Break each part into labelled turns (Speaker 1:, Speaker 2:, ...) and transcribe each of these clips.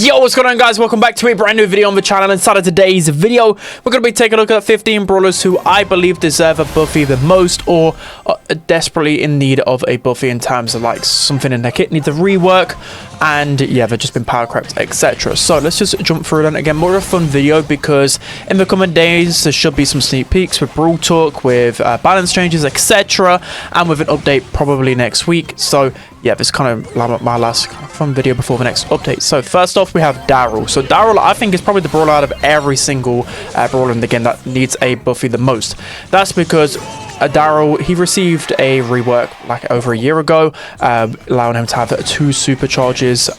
Speaker 1: Yo, what's going on, guys? Welcome back to a brand new video on the channel. Inside of today's video, we're going to be taking a look at 15 brawlers who I believe deserve a buffy the most, or are desperately in need of a buffy in terms of like something in their kit needs a rework, and yeah, they've just been power crept, etc. So let's just jump through it. And again, more of a fun video because in the coming days there should be some sneak peeks with Brawl talk, with balance changes, etc., and with an update probably next week. So yeah, this is kind of my last fun video before the next update. So first off, we have Daryl. So Daryl, I think, is probably the brawler out of every single brawler in the game that needs a buffy the most. That's because Daryl, he received a rework like over a year ago, allowing him to have 2 supercharges,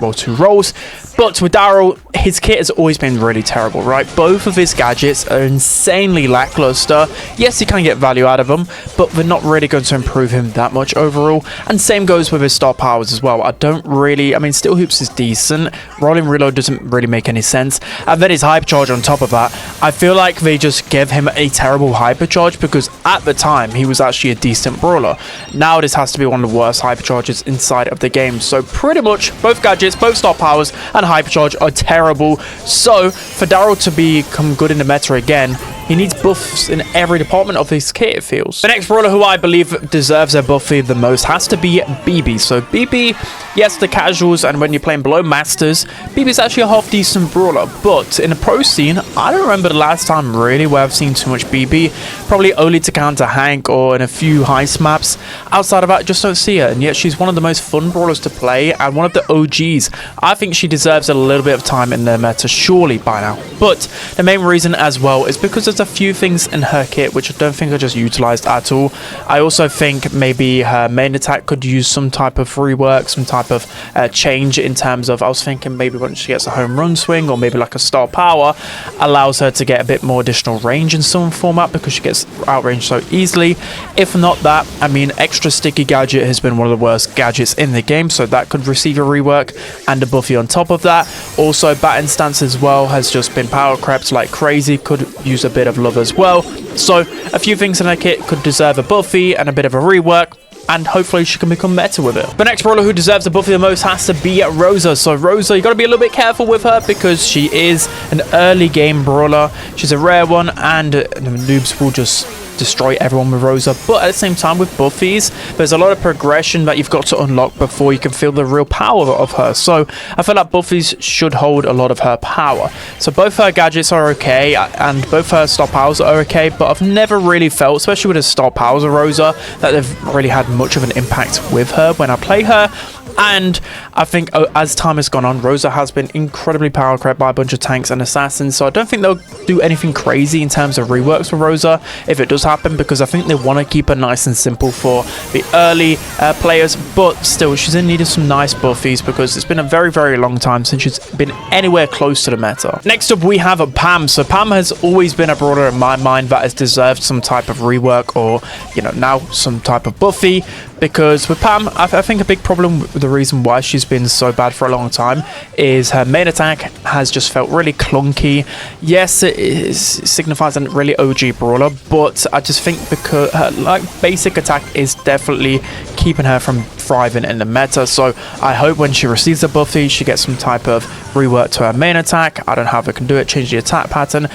Speaker 1: well, 2 rolls. But with Daryl, his kit has always been really terrible, right? Both of his gadgets are insanely lackluster. Yes, you can get value out of them, but they're not really going to improve him that much overall. And same goes with his star powers as well. I mean, Steel Hoops is decent. Rolling Reload doesn't really make any sense. And then his hypercharge on top of that. I feel like they just gave him a terrible hypercharge because at the time he was actually a decent brawler. Now this has to be one of the worst hypercharges inside of the game. So pretty much both gadgets, both star powers and hypercharge are terrible. So for Daryl to become good in the meta again, he needs buffs in every department of his kit, it feels. The next brawler who I believe deserves a buffy the most has to be BB. So BB, yes, the casuals and when you're playing below masters, BB is actually a half decent brawler. But in the pro scene, I don't remember the last time really where I've seen too much BB. Probably only to counter Hank or in a few heist maps. Outside of that, just don't see her. And yet she's one of the most fun brawlers to play and one of the OGs. I think she deserves a little bit of time in the meta, surely by now. But the main reason as well is because there's a few things in her kit which I don't think are just utilized at all. I also think maybe her main attack could use some type of rework, some type of change in terms of, I was thinking maybe when she gets a home run swing or maybe like a star power allows her to get a bit more additional range in some format because she gets outranged so easily. If not that, I mean, extra sticky gadget has been one of the worst gadgets in the game, so that could receive a rework and a buffy on top of that. Also, baton stance as well has just been power crept like crazy, could use a bit of love as well. So a few things in her kit could deserve a buffy and a bit of a rework, and hopefully she can become better with it. The next brawler who deserves a buffy the most has to be Rosa. So Rosa, you got to be a little bit careful with her because she is an early game brawler. She's a rare one, and noobs will just destroy everyone with Rosa. But at the same time, with buffies, there's a lot of progression that you've got to unlock before you can feel the real power of her. So I feel like buffies should hold a lot of her power. So both her gadgets are okay, and both her star powers are okay, but I've never really felt, especially with the star powers of Rosa, that they've really had much of an impact with her when I play her. And I think as time has gone on, Rosa has been incredibly power crept by a bunch of tanks and assassins, so I don't think they'll do anything crazy in terms of reworks for Rosa if it does happen, because I think they want to keep her nice and simple for the early players. But still, she's in need of some nice buffies because it's been a very, very long time since she's been anywhere close to the meta. Next up, we have Pam. So Pam has always been a brawler in my mind that has deserved some type of rework, or, you know, now some type of buffy. Because with Pam, I think a big problem with the reason why she's been so bad for a long time is her main attack has just felt really clunky. Yes, it signifies a really OG brawler, but I just think because her like basic attack is definitely keeping her from thriving in the meta. So I hope when she receives a buffy, she gets some type of rework to her main attack. I don't know how they can do it, change the attack pattern,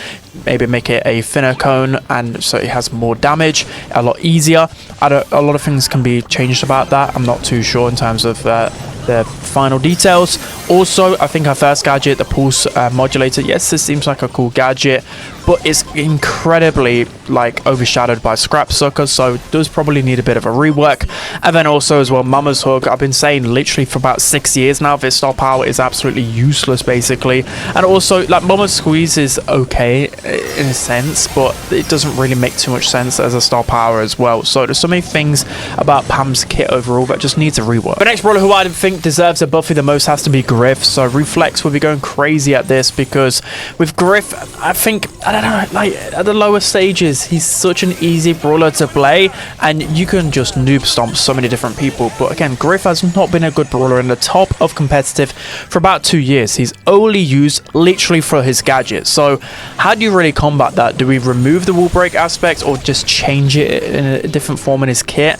Speaker 1: maybe make it a thinner cone and so it has more damage, a lot easier. A lot of things can be changed about that. I'm not too sure in terms of the final details. Also, I think her first gadget, the pulse modulator, yes, this seems like a cool gadget, but it's incredibly like overshadowed by Scrap Sucker, so it does probably need a bit of a rework. And then also as well, Mama's Hug. I've been saying literally for about 6 years now this star power is absolutely useless basically. And also like Mama's Squeeze is okay in a sense, but it doesn't really make too much sense as a star power as well. So there's so many things about Pam's kit overall that just needs a rework. The next brawler who I think deserves a buffy the most has to be Griff. So Reflex will be going crazy at this because with Griff, I think, I don't know, like at the lower stages, he's such an easy brawler to play and you can just noob stomp so many different people. But again, Griff has not been a good brawler in the top of competitive for about 2 years. He's only used literally for his gadget. So how do you really combat that? Do we remove the wall break aspect or just change it in a different form in his kit?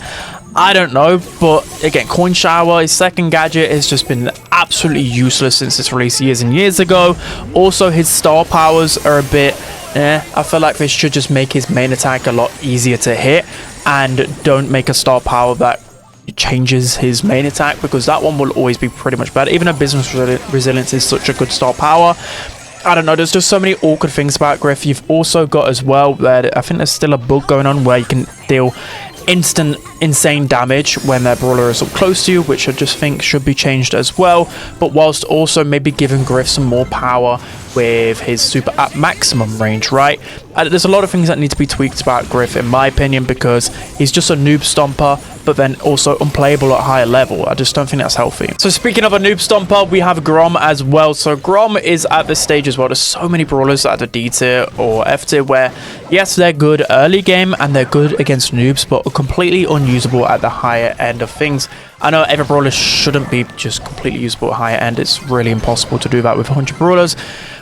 Speaker 1: I don't know, but again, Coin Shower, his second gadget, has just been absolutely useless since its release years and years ago. Also, his star powers are a bit I feel like they should just make his main attack a lot easier to hit, and don't make a star power that changes his main attack, because that one will always be pretty much better. Even though Business Resilience is such a good star power, I don't know, there's just so many awkward things about Griff. You've also got as well that I think there's still a bug going on where you can deal instant insane damage when their brawler is up close to you, which I just think should be changed as well, but whilst also maybe giving Griff some more power with his super at maximum range, right? There's a lot of things that need to be tweaked about Griff, in my opinion, because he's just a noob stomper, but then also unplayable at higher level. I just don't think that's healthy. So speaking of a noob stomper, we have Grom as well. So Grom is at this stage as well. There's so many brawlers at the D tier or F tier where, yes, they're good early game and they're good against noobs, but are completely unusable at the higher end of things. I know every brawler shouldn't be just completely usable at higher end. It's really impossible to do that with 100 brawlers.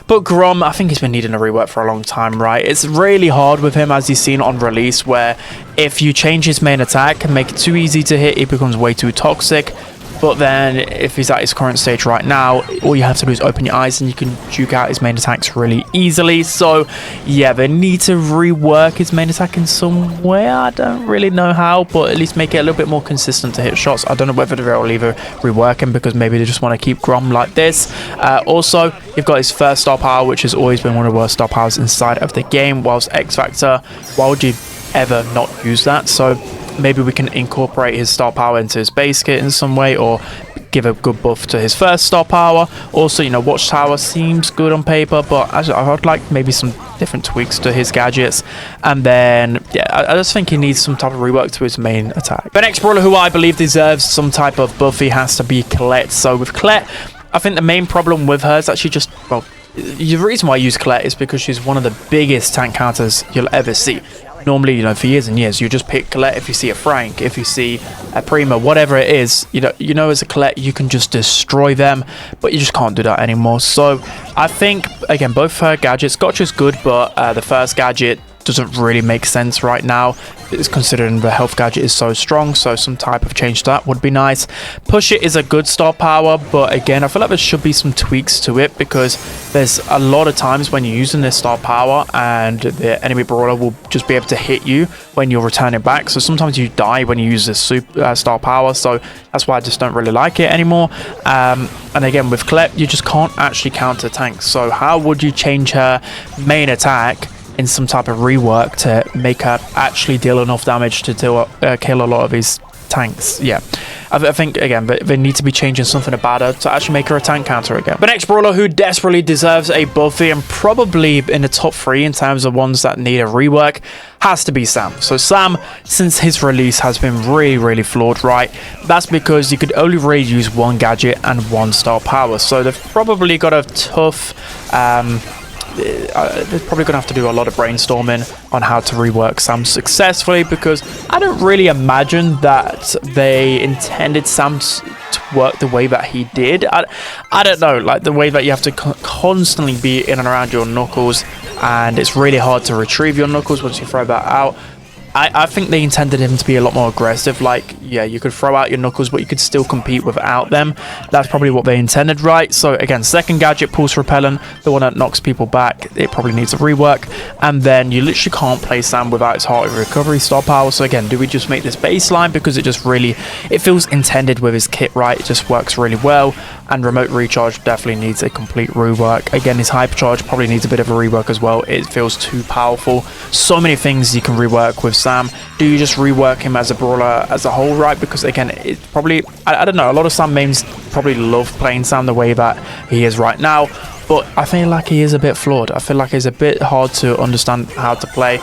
Speaker 1: But Grom, I think he's been needing a rework for a long time, right? It's really hard with him, as you've seen on release, where if you change his main attack and make it too easy to hit, it becomes way too toxic. But then if he's at his current stage right now, all you have to do is open your eyes and you can juke out his main attacks really easily. So yeah, they need to rework his main attack in some way. I don't really know how, but at least make it a little bit more consistent to hit shots. I don't know whether they'll either rework him because maybe they just want to keep Grom like this. Also, you've got his first star power, which has always been one of the worst star powers inside of the game, whilst X Factor, why would you ever not use that? So maybe we can incorporate his star power into his base kit in some way, or give a good buff to his first star power. Also, you know, Watchtower seems good on paper, but I would like maybe some different tweaks to his gadgets. And then, yeah, I just think he needs some type of rework to his main attack. The next brawler who I believe deserves some type of buffy has to be Klette. So with Klette, I think the main problem with her is that she just, well, the reason why I use Klette is because she's one of the biggest tank counters you'll ever see. Normally, you know, for years and years, you just pick Klette if you see a Frank, if you see a Prima, whatever it is. You know, as a Klette, you can just destroy them, but you just can't do that anymore. So I think, again, both her gadgets, Gotcha's good, but the first gadget doesn't really make sense right now. It's considering the health gadget is so strong, so some type of change to that would be nice. Push It is a good star power, but again, I feel like there should be some tweaks to it, because there's a lot of times when you're using this star power and the enemy brawler will just be able to hit you when you're returning back. So sometimes you die when you use this super star power, so that's why I just don't really like it anymore. And again, with Klette, you just can't actually counter tanks. So how would you change her main attack in some type of rework to make her actually deal enough damage to kill a lot of his tanks? Yeah, I think, again, they need to be changing something about her to actually make her a tank counter again. The next brawler who desperately deserves a buffy, and probably in the top 3 in terms of ones that need a rework, has to be Sam. So Sam, since his release, has been really flawed, right? That's because you could only really use one gadget and one star power, so they've probably got a tough they're probably going to have to do a lot of brainstorming on how to rework Sam successfully, because I don't really imagine that they intended Sam to work the way that he did. I don't know, like the way that you have to constantly be in and around your knuckles, and it's really hard to retrieve your knuckles once you throw that out. I think they intended him to be a lot more aggressive. Like, yeah, you could throw out your knuckles, but you could still compete without them. That's probably what they intended, right? So again, second gadget, Pulse Repellent, the one that knocks people back, it probably needs a rework. And then you literally can't play Sam without his Heart of Recovery star power. So again, do we just make this baseline, because it just really, it feels intended with his kit, right? It just works really well. And Remote Recharge definitely needs a complete rework. Again, his Hypercharge probably needs a bit of a rework as well. It feels too powerful. So many things you can rework with Sam. Do you just rework him as a brawler as a whole, right? Because again, it's probably, I don't know, a lot of Sam mains probably love playing Sam the way that he is right now, but I feel like he is a bit flawed. I feel like he's a bit hard to understand how to play.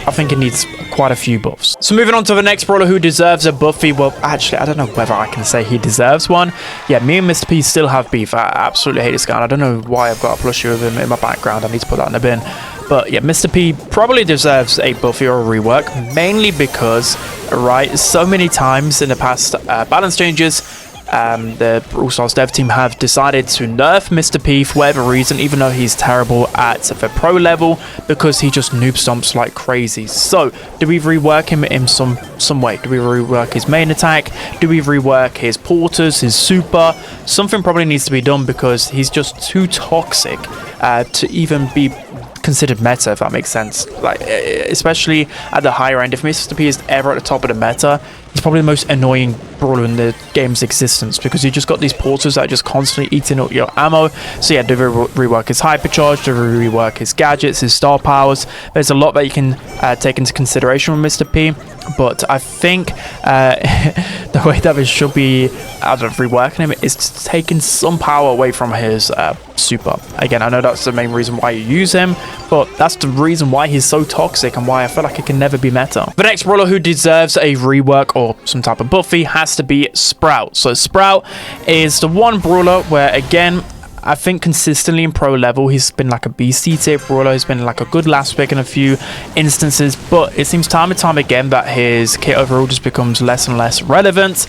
Speaker 1: I think it needs quite a few buffs. So moving on to the next brawler who deserves a buffy. Well, actually, I don't know whether I can say he deserves one. Yeah, me and Mr. P still have beef. I absolutely hate this guy. And I don't know why I've got a plushie of him in my background. I need to put that in the bin. But yeah, Mr. P probably deserves a buffy or a rework, mainly because, right, so many times in the past balance changes, the Brawl Stars dev team have decided to nerf Mr. P for whatever reason, even though he's terrible at the pro level, because he just noob stomps like crazy. So do we rework him in some way? Do we rework his main attack? Do we rework his porters, his super? Something probably needs to be done, because he's just too toxic to even be considered meta, if that makes sense. Like, especially at the higher end, if Mr. P is ever at the top of the meta, he's probably the most annoying brawler in the game's existence, because you just got these porters that are just constantly eating up your ammo. So yeah, do we rework his hypercharge? Do we rework his gadgets, his star powers? There's a lot that you can take into consideration with Mr. P, but I think the way that we should be out of reworking him is taking some power away from his super. Again, I know that's the main reason why you use him, but that's the reason why he's so toxic and why I feel like he can never be meta. The next brawler who deserves a rework or some type of buffy has to be Sprout. So Sprout is the one brawler where, again, I think consistently in pro level, he's been like a BC tier brawler. He's been like a good last pick in a few instances, but it seems time and time again that his kit overall just becomes less and less relevant,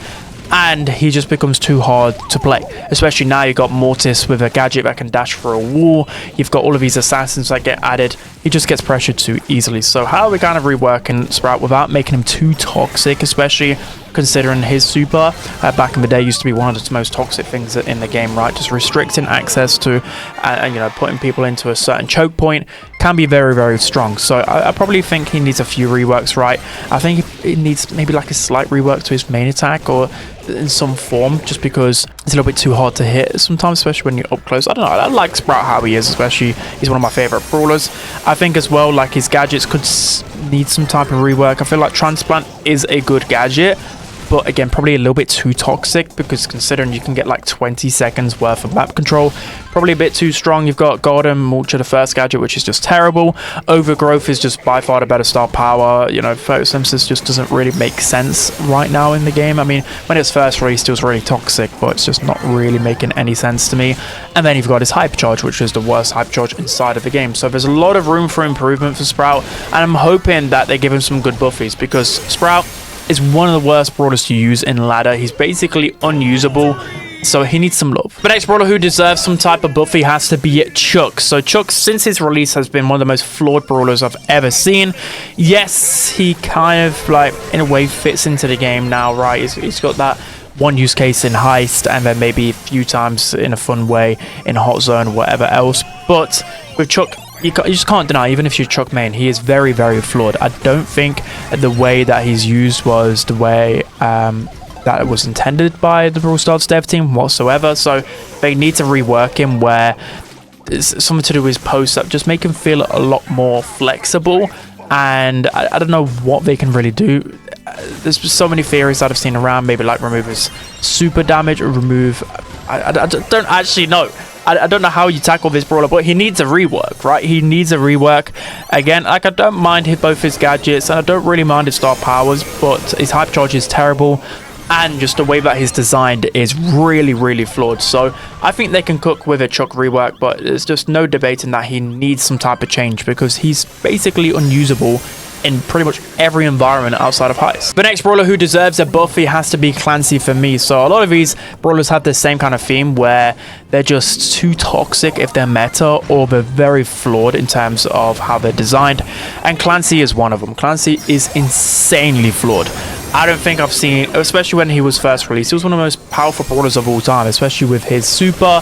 Speaker 1: and he just becomes too hard to play. Especially now you've got Mortis with a gadget that can dash for a wall. You've got all of these assassins that get added. He just gets pressured too easily. So how are we kind of reworking Sprout without making him too toxic, especially considering his super back in the day used to be one of the most toxic things in the game, right? Just restricting access to and you know, putting people into a certain choke point can be very, very strong. So I probably think he needs a few reworks, right? I think it needs maybe like a slight rework to his main attack or in some form, just because it's a little bit too hard to hit sometimes, especially when you're up close. I don't know, I like Sprout how he is, especially he's one of my favorite brawlers. I think as well, like, his gadgets could need some type of rework. I feel like Transplant is a good gadget, but again, probably a little bit too toxic, because considering you can get like 20 seconds worth of map control, probably a bit too strong. You've got Golden Mulcher, the first gadget, which is just terrible. Overgrowth is just by far the better star power. You know, Photosynthesis just doesn't really make sense right now in the game. I mean, when it was first released, it was really toxic, but it's just not really making any sense to me. And then you've got his hypercharge, which is the worst hypercharge inside of the game. So there's a lot of room for improvement for Sprout, and I'm hoping that they give him some good buffies, because Sprout is one of the worst brawlers to use in ladder. He's basically unusable, so he needs some love. The next brawler who deserves some type of buffy has to be Chuck. So Chuck, since his release, has been one of the most flawed brawlers I've ever seen. Yes, he kind of, like, in a way fits into the game now, right? He's got that one use case in Heist, and then maybe a few times in a fun way in Hot Zone or whatever else. But with Chuck, you just can't deny, even if you're Chuck main, he is very, very flawed. I don't think the way that he's used was the way that it was intended by the Brawl Stars dev team whatsoever. So they need to rework him, where it's something to do with his post up, just make him feel a lot more flexible. And I don't know what they can really do. There's so many theories that I've seen around, maybe like remove his super damage or remove... I don't actually know. I don't know how you tackle this brawler, but he needs a rework, right? He needs a rework. Again, like, I don't mind both his gadgets, and I don't really mind his star powers, but his hype charge is terrible, and just the way that he's designed is really, really flawed. So I think they can cook with a Chuck rework, but there's just no debating that he needs some type of change, because he's basically unusable in pretty much every environment outside of Heist. The next brawler who deserves a buffy has to be Clancy for me. So a lot of these brawlers have the same kind of theme, where they're just too toxic if they're meta, or they're very flawed in terms of how they're designed, and Clancy is one of them. Clancy is insanely flawed. I don't think I've seen, especially when he was first released, he was one of the most powerful brawlers of all time, especially with his super.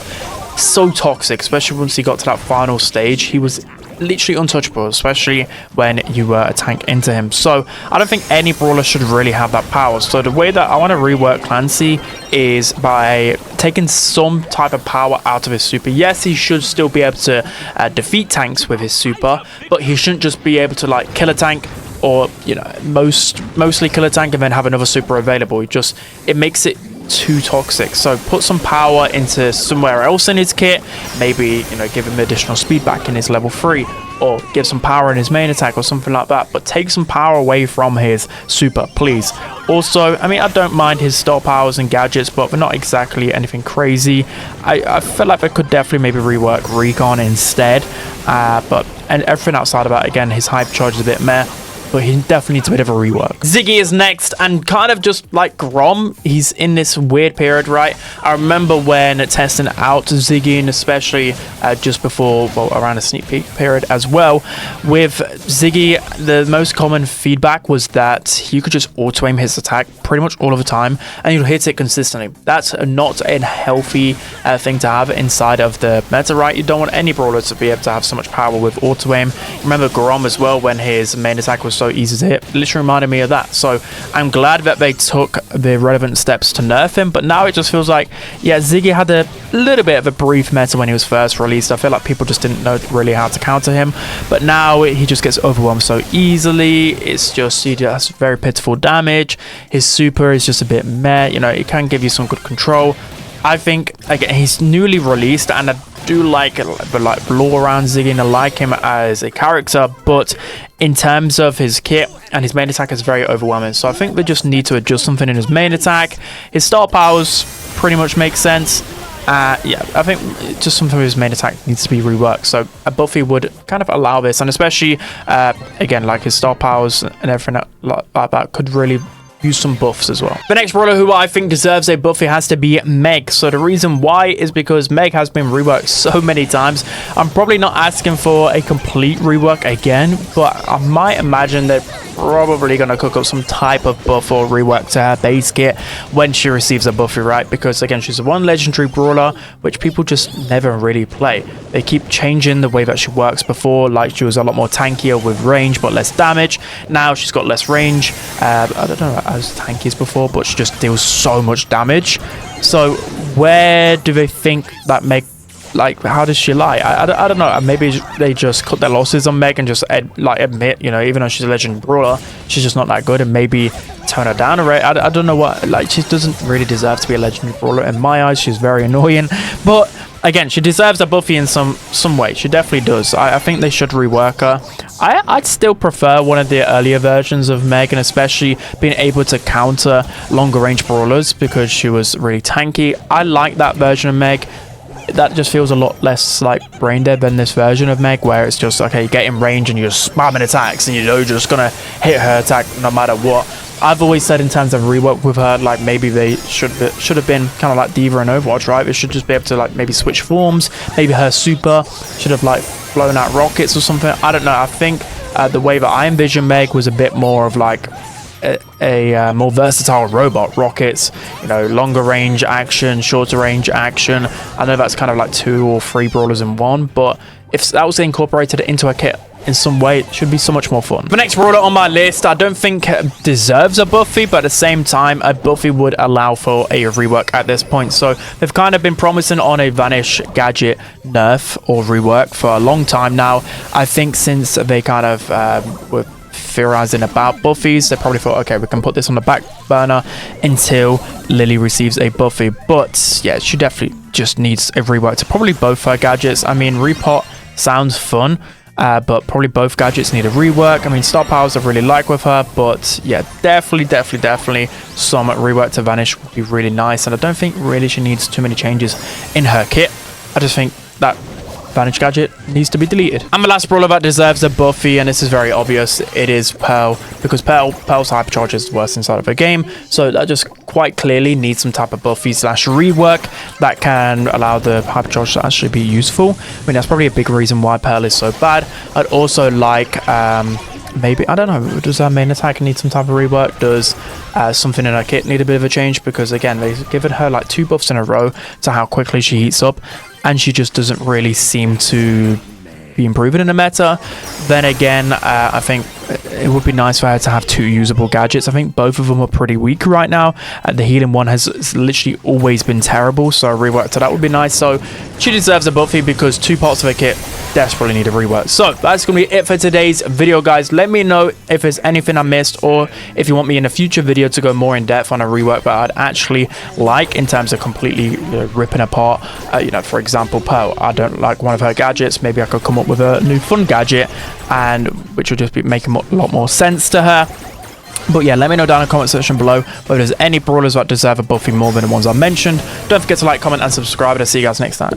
Speaker 1: So toxic, especially once he got to that final stage. He was literally untouchable, especially when you were a tank into him. So I don't think any brawler should really have that power. So the way that I want to rework Clancy is by taking some type of power out of his super. Yes, he should still be able to defeat tanks with his super, but he shouldn't just be able to, like, kill a tank, or, you know, mostly kill a tank and then have another super available. It makes it too toxic. So put some power into somewhere else in his kit. Maybe, you know, give him additional speed back in his level 3, or give some power in his main attack or something like that, but take some power away from his super, please. Also, I mean, I don't mind his star powers and gadgets, but they're not exactly anything crazy. I feel like they could definitely maybe rework Recon instead, and everything outside of that, again, his hype charge is a bit meh. but he definitely needs a bit of a rework. Ziggy is next, and kind of just like Grom, he's in this weird period, right? I remember when testing out Ziggy, and especially just before, well, around a sneak peek period as well. With Ziggy, the most common feedback was that you could just auto-aim his attack pretty much all of the time, and you'll hit it consistently. That's not a healthy thing to have inside of the meta, right? You don't want any brawler to be able to have so much power with auto-aim. Remember Grom as well, when his main attack was so easy to hit, literally reminded me of that. So I'm glad that they took the relevant steps to nerf him, but now it just feels like, yeah, Ziggy had a little bit of a brief meta when he was first released. I feel like people just didn't know really how to counter him, but now he just gets overwhelmed so easily. It's just, he does very pitiful damage. His super is just a bit meh, you know, it can give you some good control. I think, again, he's newly released, and I do like the lore around Ziggy, and I like him as a character, but in terms of his kit and his main attack is very overwhelming. So I think they just need to adjust something in his main attack. His star powers pretty much make sense. Yeah, I think just something with his main attack needs to be reworked. So a Buffy would kind of allow this, and especially, again, like his star powers and everything like that could really use some buffs as well. The next brawler who I think deserves a buffy has to be Meg. So the reason why is because Meg has been reworked so many times. I'm probably not asking for a complete rework again, but I might imagine they're probably going to cook up some type of buff or rework to her base kit when she receives a buffy, right? Because again, she's one legendary brawler which people just never really play. They keep changing the way that she works. Before, like, she was a lot more tankier with range but less damage. Now she's got less range. I don't know as tanky as before, but she just deals so much damage. So where do they think that Meg, like, how does she lie? I don't know. Maybe they just cut their losses on Meg and just admit, you know, even though she's a legend brawler, she's just not that good, and maybe tone her down. Right? I don't know what. Like, she doesn't really deserve to be a legend brawler in my eyes. She's very annoying, but again, she deserves a buffy in some way. She definitely does. I think they should rework her. I'd still prefer one of the earlier versions of Meg, and especially being able to counter longer range brawlers, because she was really tanky. I like that version of Meg. That just feels a lot less like brain dead than this version of Meg, where it's just, okay, you get in range and you're spamming attacks, and you know you're just gonna hit her attack no matter what. I've always said in terms of rework with her, like, maybe they should have been kind of like D.Va and Overwatch, right? They should just be able to, like, maybe switch forms. Maybe her super should have, like, blown out rockets or something. I don't know. I think the way that I envision Meg was a bit more of like a more versatile robot. Rockets, you know, longer range action, shorter range action. I know that's kind of like 2 or 3 brawlers in one, but if that was incorporated into a kit in some way, it should be so much more fun. The next brawler on my list, I don't think deserves a buffy, but at the same time, a buffy would allow for a rework at this point. So they've kind of been promising on a Vanish gadget nerf or rework for a long time now. I think since they kind of were theorizing about buffies, they probably thought, okay, we can put this on the back burner until Lily receives a buffy. But yeah, she definitely just needs a rework to probably both her gadgets. I mean, repot sounds fun, but probably both gadgets need a rework. I mean, star powers I really like with her, but yeah, definitely some rework to Vanish would be really nice. And I don't think really she needs too many changes in her kit. I just think that Vanish gadget needs to be deleted. And the last brawler that deserves a buffy, and this is very obvious, it is Pearl, because Pearl's hypercharge is the worst inside of her game, so that just quite clearly needs some type of buffy / rework that can allow the hypercharge to actually be useful. I mean, that's probably a big reason why Pearl is so bad. I'd also like maybe, I don't know, does her main attack need some type of rework? Does something in her kit need a bit of a change? Because again, they've given her like 2 buffs in a row to how quickly she heats up, and she just doesn't really seem to be improving in the meta. Then again, I think it would be nice for her to have 2 usable gadgets. I think both of them are pretty weak right now. The healing one has literally always been terrible, so a rework to that would be nice. So she deserves a buffy because 2 parts of her kit desperately need a rework. So that's going to be it for today's video, guys. Let me know if there's anything I missed, or if you want me in a future video to go more in depth on a rework that I'd actually like in terms of completely ripping apart, you know, for example, Pearl. I don't like one of her gadgets. Maybe I could come up with a new fun gadget, and which would just be making a lot more sense to her. But yeah, let me know down in the comment section below whether there's any brawlers that deserve a buffy more than the ones I mentioned. Don't forget to like, comment, and subscribe, and I'll see you guys next time.